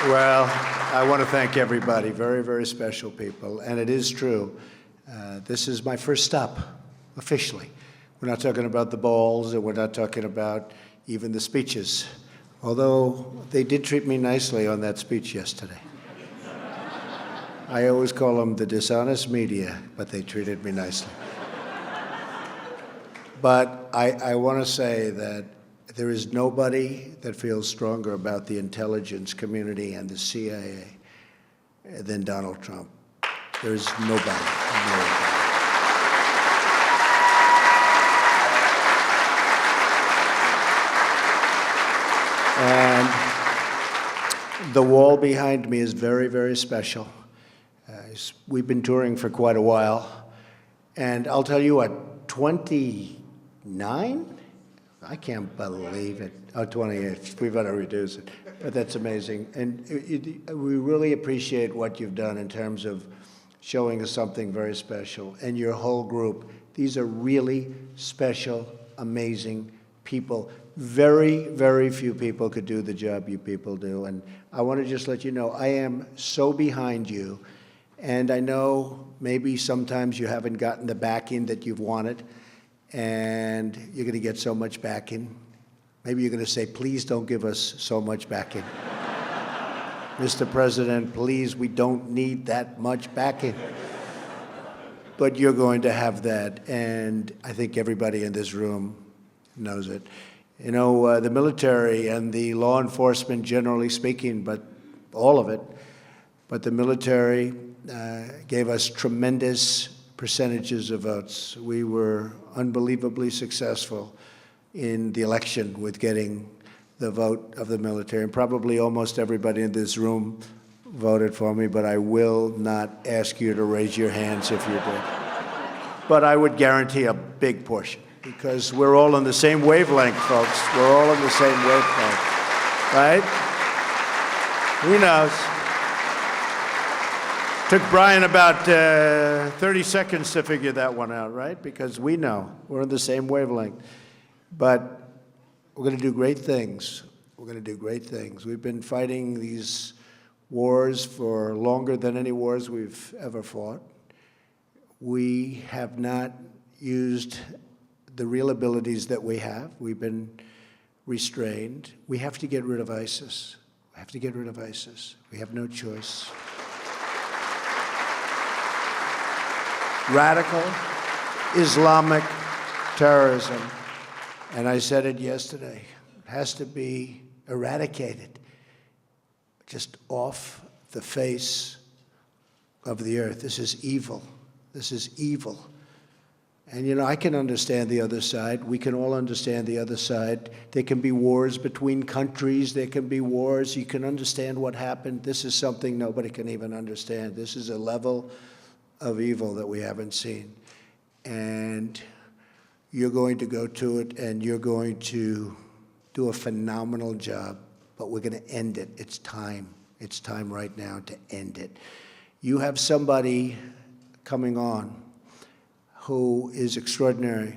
Well, I want to thank everybody, very, very special people. And it is true, this is my first stop, officially. We're not talking about the balls, and we're not talking about even the speeches, although they did treat me nicely on that speech yesterday. I always call them the dishonest media, but they treated me nicely. But I want to say that there is nobody that feels stronger about the intelligence community and the CIA than Donald Trump. There's nobody. And the wall behind me is very, very special. We've been touring for quite a while. And I'll tell you what, 29? I can't believe it. Oh, 28. We better reduce it. But that's amazing. And we really appreciate what you've done in terms of showing us something very special. And your whole group. These are really special, amazing people. Very, very few people could do the job you people do. And I want to just let you know, I am so behind you. And I know maybe sometimes you haven't gotten the backing that you've wanted. And you're going to get so much backing. Maybe you're going to say, please don't give us so much backing. Mr. President, please, we don't need that much backing. But you're going to have that, and I think everybody in this room knows it. You know, the military and the law enforcement, generally speaking, but all of it, but the military gave us tremendous percentages of votes. We were unbelievably successful in the election with getting the vote of the military. And probably almost everybody in this room voted for me, but I will not ask you to raise your hands if you did. But I would guarantee a big portion, because we're all on the same wavelength, folks. We're all on the same wavelength, right? Who knows? Took Brian about 30 seconds to figure that one out, right? Because we know we're on the same wavelength. But we're going to do great things. We're going to do great things. We've been fighting these wars for longer than any wars we've ever fought. We have not used the real abilities that we have. We've been restrained. We have to get rid of ISIS. We have to get rid of ISIS. We have no choice. Radical Islamic terrorism, and I said it yesterday, has to be eradicated just off the face of the earth. This is evil. This is evil. And, you know, I can understand the other side. We can all understand the other side. There can be wars between countries. There can be wars. You can understand what happened. This is something nobody can even understand. This is a level of evil that we haven't seen. And you're going to go to it, and you're going to do a phenomenal job, but we're going to end it. It's time. It's time right now to end it. You have somebody coming on who is extraordinary.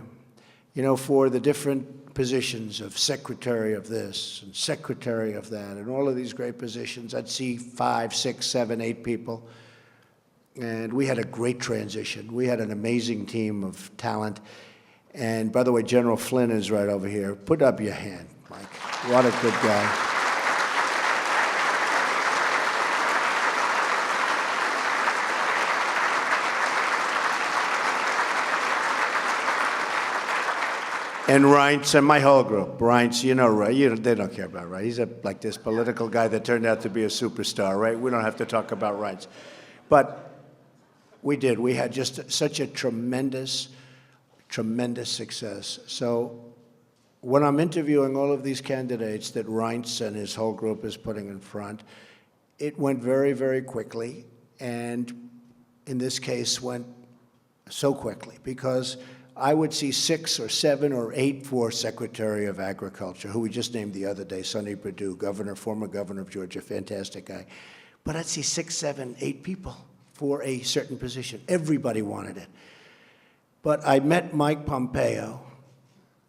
You know, for the different positions of secretary of this and secretary of that and all of these great positions, I'd see 5, 6, 7, 8 people. And we had a great transition. We had an amazing team of talent. And by the way, General Flynn is right over here. Put up your hand, Mike. What a good guy. And Reince and my whole group. Reince, you know, right? They don't care about Reince. He's like this political guy that turned out to be a superstar, right? We don't have to talk about Reince. But we did. We had just such a tremendous, tremendous success. So when I'm interviewing all of these candidates that Reince and his whole group is putting in front, it went very, very quickly. And in this case, went so quickly because I would see 6 or 7 or 8 for Secretary of Agriculture, who we just named the other day, Sonny Perdue, former governor of Georgia, fantastic guy. But I'd see 6, 7, 8 people for a certain position. Everybody wanted it. But I met Mike Pompeo,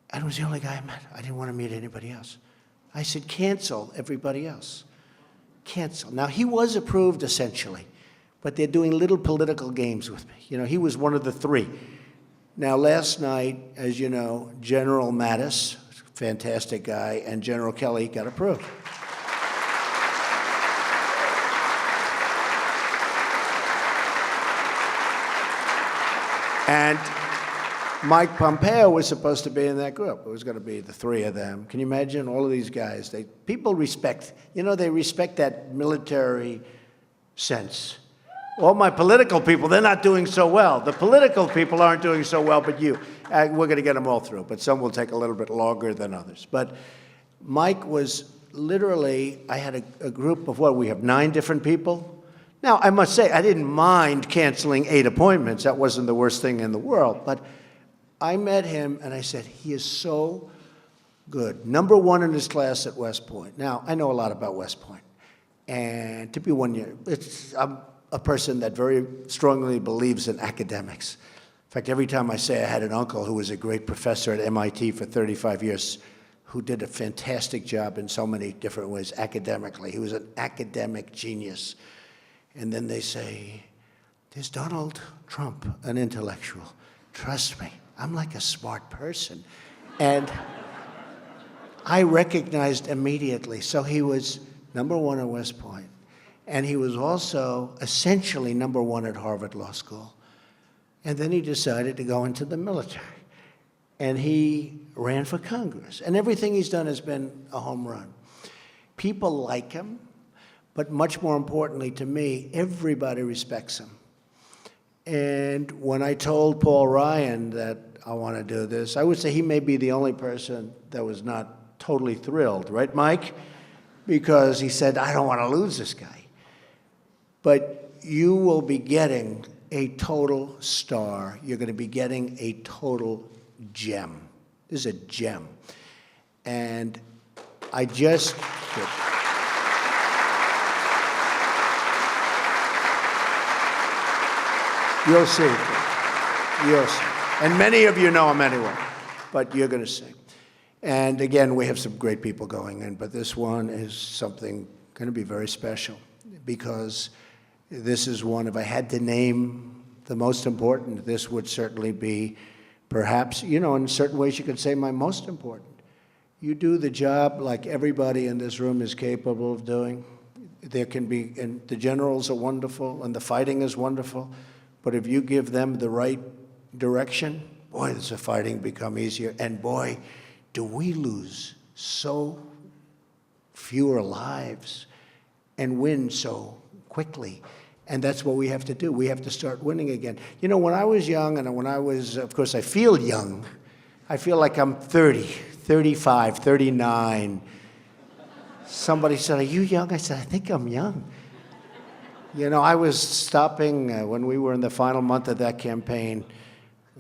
and it was the only guy I met. I didn't want to meet anybody else. I said, cancel everybody else. cancel. Now, he was approved essentially, but they're doing little political games with me. You know, he was one of the three. Now, last night, as you know, General Mattis, fantastic guy, and General Kelly got approved. And Mike Pompeo was supposed to be in that group. It was going to be the three of them. Can you imagine all of these guys? People respect, you know, they respect that military sense. All my political people, they're not doing so well. The political people aren't doing so well, but you. We're going to get them all through, but some will take a little bit longer than others. But Mike was literally, I had a group of we have 9 different people. Now, I must say, I didn't mind canceling 8 appointments. That wasn't the worst thing in the world. But I met him, and I said, he is so good. #1 in his class at West Point. Now, I know a lot about West Point. And to be 1 year, I'm a person that very strongly believes in academics. In fact, every time I say I had an uncle who was a great professor at MIT for 35 years, who did a fantastic job in so many different ways academically. He was an academic genius. And then they say, there's Donald Trump, an intellectual. Trust me, I'm like a smart person. And I recognized immediately. So he was #1 at West Point. And he was also essentially #1 at Harvard Law School. And then he decided to go into the military. And he ran for Congress. And everything he's done has been a home run. People like him, but much more importantly to me, everybody respects him. And when I told Paul Ryan that I want to do this, I would say he may be the only person that was not totally thrilled, right, Mike? Because he said, I don't want to lose this guy. But you will be getting a total star. You're going to be getting a total gem. This is a gem. And I just... You'll see. You'll see. And many of you know him anyway, but you're going to see. And again, we have some great people going in, but this one is something going to be very special because this is one, if I had to name the most important, this would certainly be perhaps, you know, in certain ways you could say my most important. You do the job like everybody in this room is capable of doing. There can be, and the generals are wonderful, and the fighting is wonderful, but if you give them the right direction, boy, does the fighting become easier. And boy, do we lose so fewer lives and win so quickly. And that's what we have to do. We have to start winning again. You know, when I was young, and when I was, of course, I feel young. I feel like I'm 30, 35, 39. Somebody said, are you young? I said, I think I'm young. You know, I was stopping when we were in the final month of that campaign,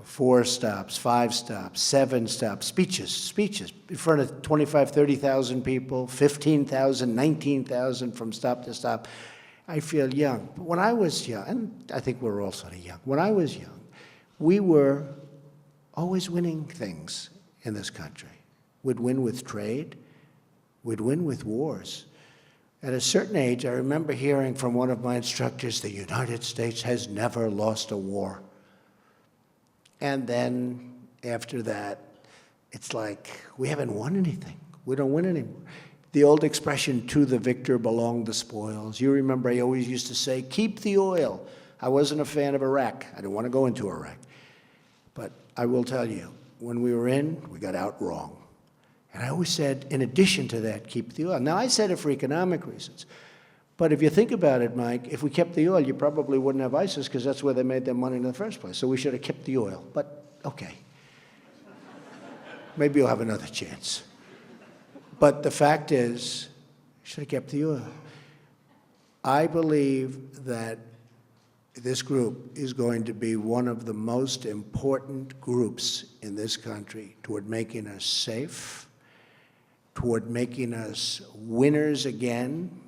4 stops, 5 stops, 7 stops, speeches in front of 25, 30,000 people, 15,000, 19,000 from stop to stop. I feel young. But when I was young, and I think we're all sort of young, when I was young, we were always winning things in this country. We'd win with trade. We'd win with wars. At a certain age, I remember hearing from one of my instructors, the United States has never lost a war. And then after that, it's like, we haven't won anything. We don't win anymore. The old expression, to the victor belong the spoils. You remember I always used to say, keep the oil. I wasn't a fan of Iraq. I didn't want to go into Iraq. But I will tell you, when we were in, we got out wrong. And I always said, in addition to that, keep the oil. Now, I said it for economic reasons. But if you think about it, Mike, if we kept the oil, you probably wouldn't have ISIS because that's where they made their money in the first place. So we should have kept the oil. But, okay. Maybe you'll have another chance. But the fact is, we should have kept the oil. I believe that this group is going to be one of the most important groups in this country toward making us safe, toward making us winners again,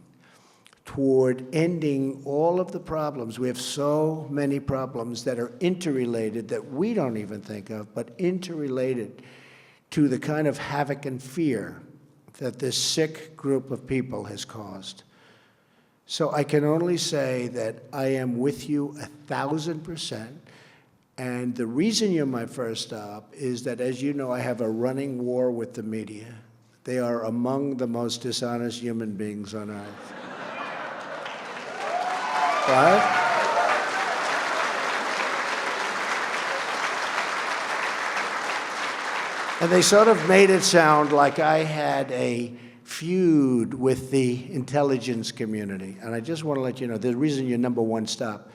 toward ending all of the problems. We have so many problems that are interrelated that we don't even think of, but interrelated to the kind of havoc and fear that this sick group of people has caused. So I can only say that I am with you 1,000%. And the reason you're my first stop is that, as you know, I have a running war with the media. They are among the most dishonest human beings on earth. Right? And they sort of made it sound like I had a feud with the intelligence community. And I just want to let you know, the reason you're number one stop,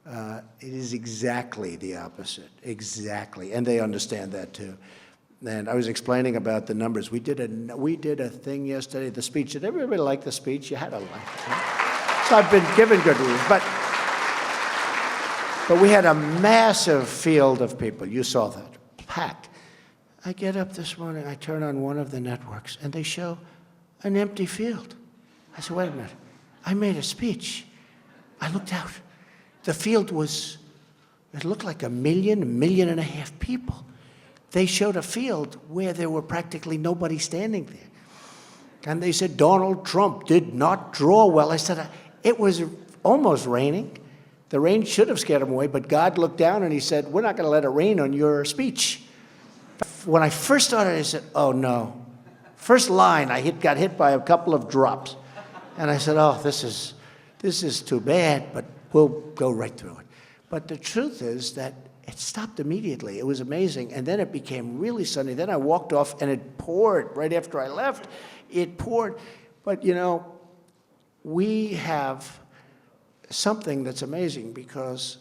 it is exactly the opposite, exactly. And they understand that too. And I was explaining about the numbers. We did a thing yesterday, the speech. Did everybody like the speech? You had to like it. Right? So I've been given good reviews. But we had a massive field of people. You saw that, packed. I get up this morning, I turn on one of the networks, and they show an empty field. I said, wait a minute. I made a speech. I looked out. The field it looked like 1.5 million people. They showed a field where there were practically nobody standing there. And they said, Donald Trump did not draw well. I said, it was almost raining. The rain should have scared him away, but God looked down and he said, we're not going to let it rain on your speech. When I first started, I said, oh no. First line, got hit by a couple of drops. And I said, oh, this is too bad, but we'll go right through it. But the truth is that it stopped immediately. It was amazing. And then it became really sunny. Then I walked off and it poured right after I left. It poured. But you know, we have something that's amazing because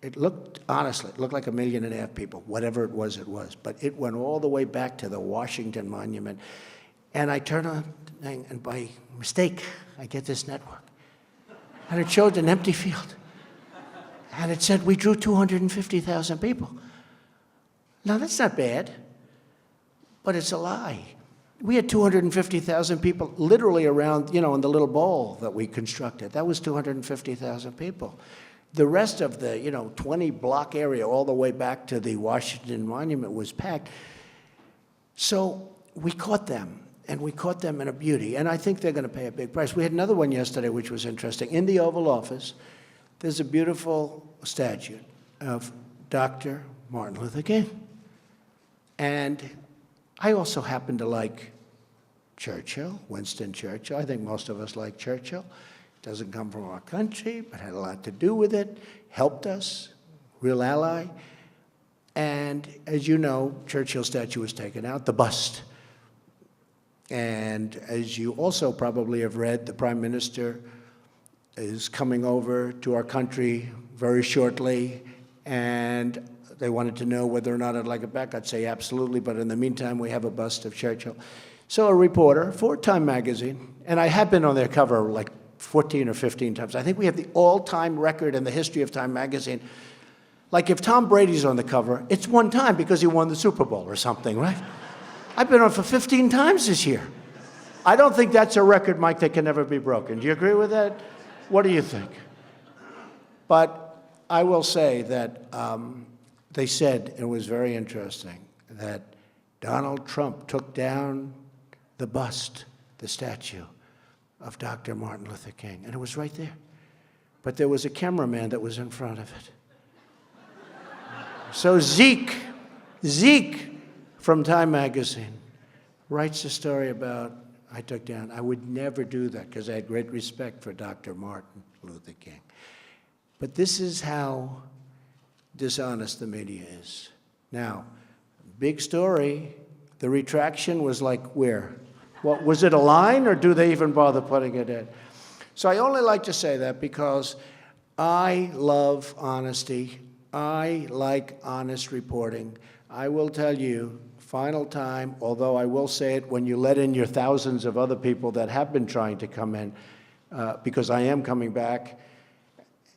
it looked like 1.5 million people, whatever it was. But it went all the way back to the Washington Monument. And I turn on the thing, and by mistake, I get this network. And it showed an empty field. And it said we drew 250,000 people. Now, that's not bad, but it's a lie. We had 250,000 people literally around, in the little bowl that we constructed. That was 250,000 people. The rest of the, 20-block area all the way back to the Washington Monument was packed. So we caught them, and we caught them in a beauty. And I think they're going to pay a big price. We had another one yesterday, which was interesting. In the Oval Office, there's a beautiful statue of Dr. Martin Luther King. And I also happen to like Churchill, Winston Churchill. I think most of us like Churchill. Doesn't come from our country, but had a lot to do with it, helped us, real ally. And as you know, Churchill's statue was taken out, the bust. And as you also probably have read, the Prime Minister is coming over to our country very shortly, and they wanted to know whether or not I'd like it back. I'd say absolutely, but in the meantime, we have a bust of Churchill. So a reporter for Time magazine, and I have been on their cover like 14 or 15 times. I think we have the all-time record in the history of Time magazine. Like if Tom Brady's on the cover, it's one time because he won the Super Bowl or something, right? I've been on for 15 times this year. I don't think that's a record, Mike, that can never be broken. Do you agree with that? What do you think? But I will say that they said, it was very interesting, that Donald Trump took down the bust, the statue of Dr. Martin Luther King, and it was right there. But there was a cameraman that was in front of it. So Zeke from Time magazine writes a story about I took down. I would never do that because I had great respect for Dr. Martin Luther King. But this is how dishonest the media is. Now, big story, the retraction was like where? What, was it a line, or do they even bother putting it in? So I only like to say that because I love honesty. I like honest reporting. I will tell you, final time, although I will say it when you let in your thousands of other people that have been trying to come in, because I am coming back,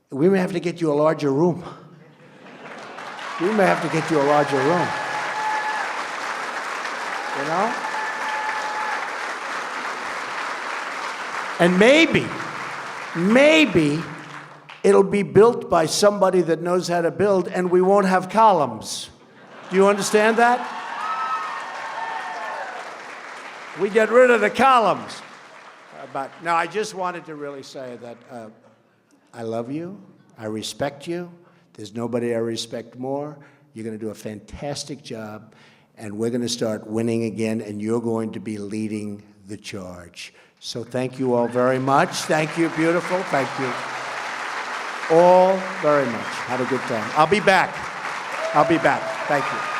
we may have to get you a larger room. We may have to get you a larger room. You know? And maybe it'll be built by somebody that knows how to build, and we won't have columns. Do you understand that? We get rid of the columns. But no, I just wanted to really say that I love you. I respect you. There's nobody I respect more. You're going to do a fantastic job, and we're going to start winning again, and you're going to be leading the charge. So thank you all very much. Thank you, beautiful. Thank you all very much. Have a good time. I'll be back. I'll be back. Thank you.